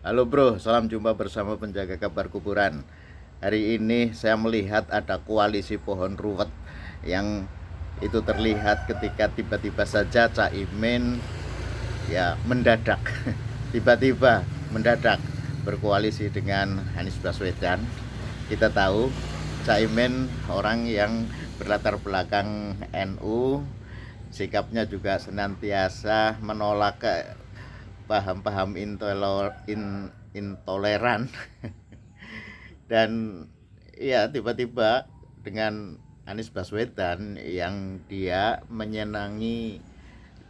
Halo bro, salam jumpa bersama penjaga kabar kuburan. Hari ini saya melihat ada koalisi pohon ruwet yang itu terlihat ketika tiba-tiba saja Caimin ya mendadak tiba-tiba mendadak berkoalisi dengan Anies Baswedan. Kita tahu Caimin orang yang berlatar belakang NU, sikapnya juga senantiasa menolak paham-paham intoleran dan ya tiba-tiba dengan Anies Baswedan yang dia menyenangi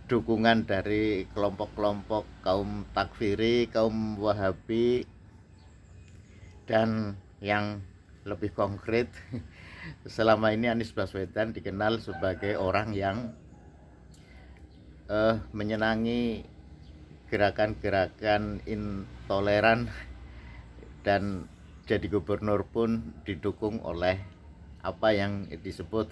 dukungan dari kelompok-kelompok kaum takfiri, kaum wahabi, dan yang lebih konkret selama ini Anies Baswedan dikenal sebagai orang yang menyenangi gerakan-gerakan intoleran, dan jadi gubernur pun didukung oleh apa yang disebut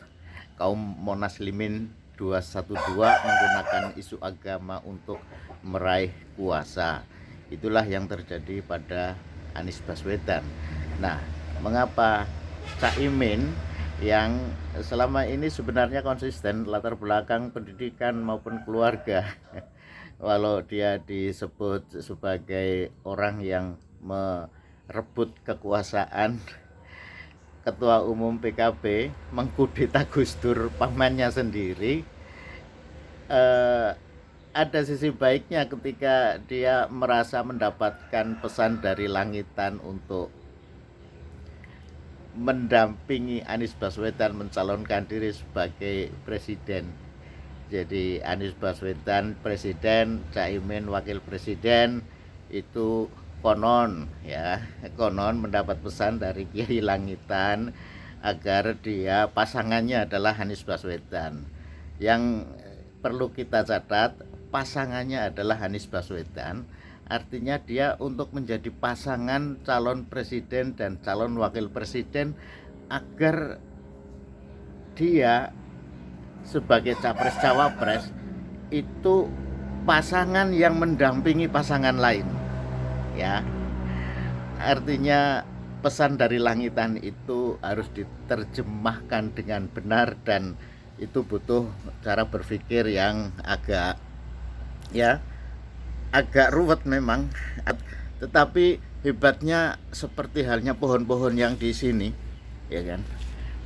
kaum Monaslimin 212 menggunakan isu agama untuk meraih kuasa. Itulah yang terjadi pada Anies Baswedan. Nah, mengapa Caimin yang selama ini sebenarnya konsisten latar belakang pendidikan maupun keluarga walau dia disebut sebagai orang yang merebut kekuasaan ketua umum PKB, mengkudeta Gus Dur pamannya sendiri, eh, ada sisi baiknya ketika dia merasa mendapatkan pesan dari langitan untuk mendampingi Anies Baswedan mencalonkan diri sebagai presiden. Jadi Anies Baswedan presiden, Caimin wakil presiden, itu konon mendapat pesan dari Kiai Langitan agar dia pasangannya adalah Anies Baswedan. Yang perlu kita catat, pasangannya adalah Anies Baswedan, artinya dia untuk menjadi pasangan calon presiden dan calon wakil presiden agar dia sebagai capres cawapres itu pasangan yang mendampingi pasangan lain, ya. Artinya pesan dari langitan itu harus diterjemahkan dengan benar, dan itu butuh cara berpikir yang ya agak ruwet memang. Tetapi hebatnya seperti halnya pohon-pohon yang di sini, ya kan.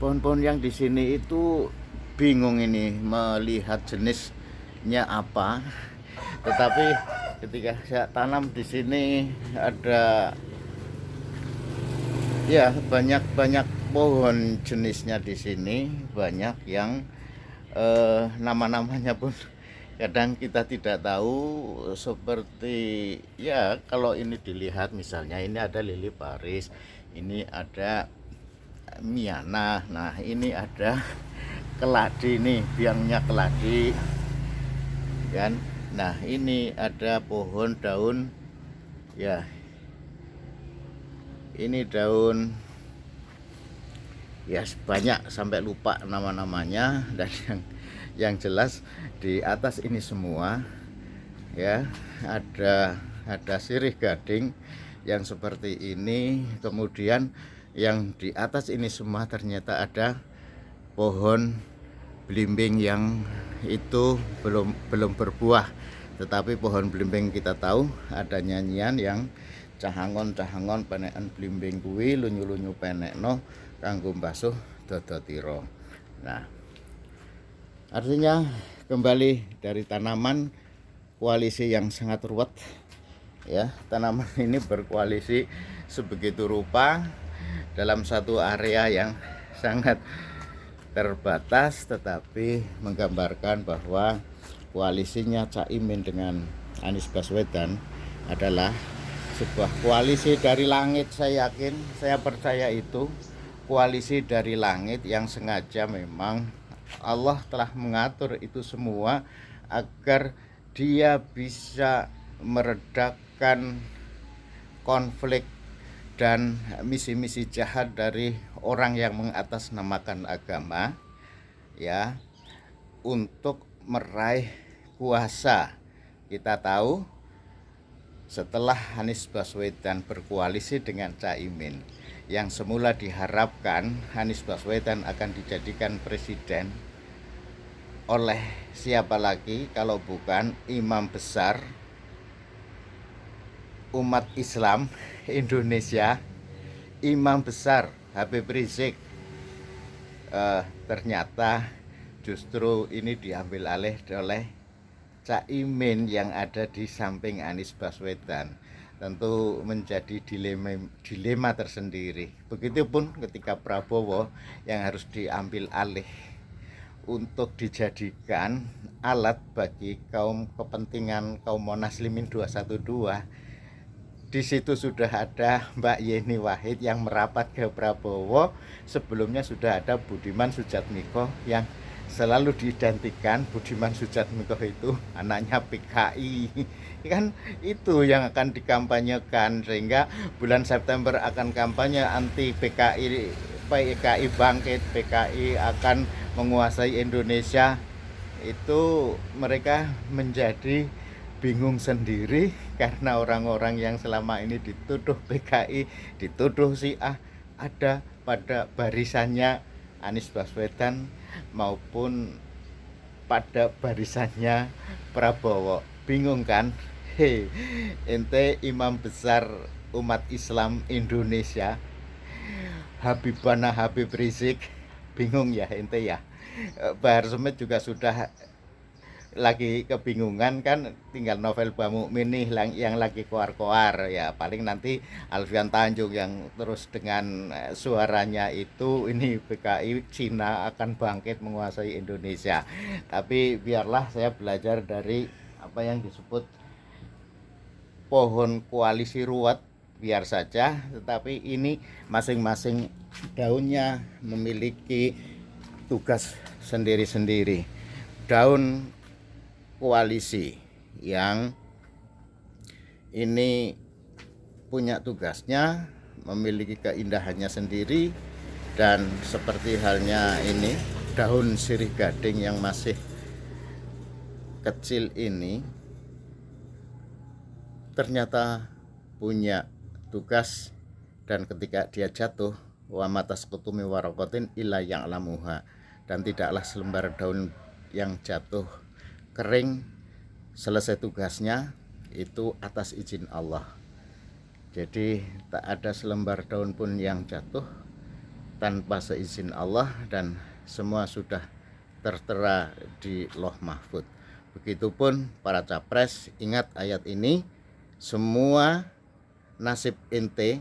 Pohon-pohon yang di sini itu bingung ini melihat jenisnya apa. Tetapi ketika saya tanam di sini ada ya banyak pohon jenisnya di sini, banyak yang nama-namanya pun kadang kita tidak tahu, seperti ya kalau ini dilihat misalnya ini ada lili Paris, ini ada Miana, nah ini ada keladi nih, biangnya keladi kan. Nah ini ada pohon daun, ya ini daun ya banyak sampai lupa nama-namanya. Dan yang jelas di atas ini semua ya ada sirih gading yang seperti ini. Kemudian yang di atas ini semua ternyata ada pohon belimbing yang itu belum berbuah. Tetapi pohon belimbing kita tahu ada nyanyian yang cahangon penekan blimbing kuwi lunyu-lunyu penekno kanggo mbasuh dodotira. Nah, artinya kembali dari tanaman, koalisi yang sangat ruwet, ya. Tanaman ini berkoalisi sebegitu rupa dalam satu area yang sangat terbatas, tetapi menggambarkan bahwa koalisinya Caimin dengan Anies Baswedan adalah sebuah koalisi dari langit. Saya yakin, saya percaya itu koalisi dari langit yang sengaja memang Allah telah mengatur itu semua agar dia bisa meredakan konflik dan misi-misi jahat dari orang yang mengatasnamakan agama, ya, untuk meraih kuasa. Kita tahu setelah Anies Baswedan berkoalisi dengan Caimin, yang semula diharapkan Anies Baswedan akan dijadikan presiden oleh siapa lagi kalau bukan imam besar umat Islam Indonesia, imam besar Habib Rizik. Ternyata justru ini diambil alih oleh Caimin yang ada di samping Anies Baswedan. Tentu menjadi dilema tersendiri. Begitupun ketika Prabowo yang harus diambil alih untuk dijadikan alat bagi kepentingan kaum Monaslimin 212. Di situ sudah ada Mbak Yeni Wahid yang merapat ke Prabowo. Sebelumnya sudah ada Budiman Sujatmiko yang selalu diidentikan. Budiman Sujatmiko itu anaknya PKI. Kan itu yang akan dikampanyekan, sehingga bulan September akan kampanye anti PKI, PKI bangkit, PKI akan menguasai Indonesia. Itu mereka menjadi bingung sendiri karena orang-orang yang selama ini dituduh PKI, dituduh Syiah ada pada barisannya Anies Baswedan maupun pada barisannya Prabowo. Bingung kan? Hei, ente imam besar umat Islam Indonesia, Habibana Habib Rizik, bingung ya ente ya. Bahar Smith juga sudah lagi kebingungan kan, tinggal Novel Bamukmin nih yang lagi koar-koar ya. Paling nanti Alfian Tanjung yang terus dengan suaranya itu ini PKI Cina akan bangkit menguasai Indonesia. Tapi biarlah saya belajar dari apa yang disebut pohon koalisi ruwet, biar saja, tetapi ini masing-masing daunnya memiliki tugas sendiri-sendiri. Daun koalisi yang ini punya tugasnya, memiliki keindahannya sendiri, dan seperti halnya ini daun sirih gading yang masih kecil ini ternyata punya tugas, dan ketika dia jatuh, wa matasqutumi waraqatin illa ya'lamuha, dan tidaklah selembar daun yang jatuh kering selesai tugasnya itu atas izin Allah. Jadi tak ada selembar daun pun yang jatuh tanpa seizin Allah, dan semua sudah tertera di Lauh Mahfud. Begitupun para capres, ingat ayat ini, semua nasib ente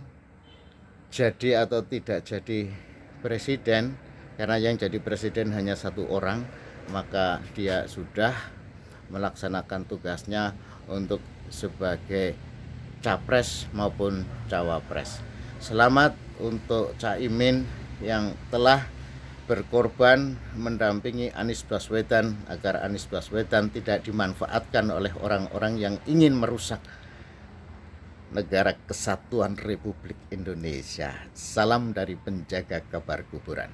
jadi atau tidak jadi presiden, karena yang jadi presiden hanya satu orang, maka dia sudah melaksanakan tugasnya untuk sebagai capres maupun cawapres. Selamat untuk Caimin yang telah berkorban mendampingi Anies Baswedan agar Anies Baswedan tidak dimanfaatkan oleh orang-orang yang ingin merusak Negara Kesatuan Republik Indonesia. Salam dari penjaga kabar kuburan.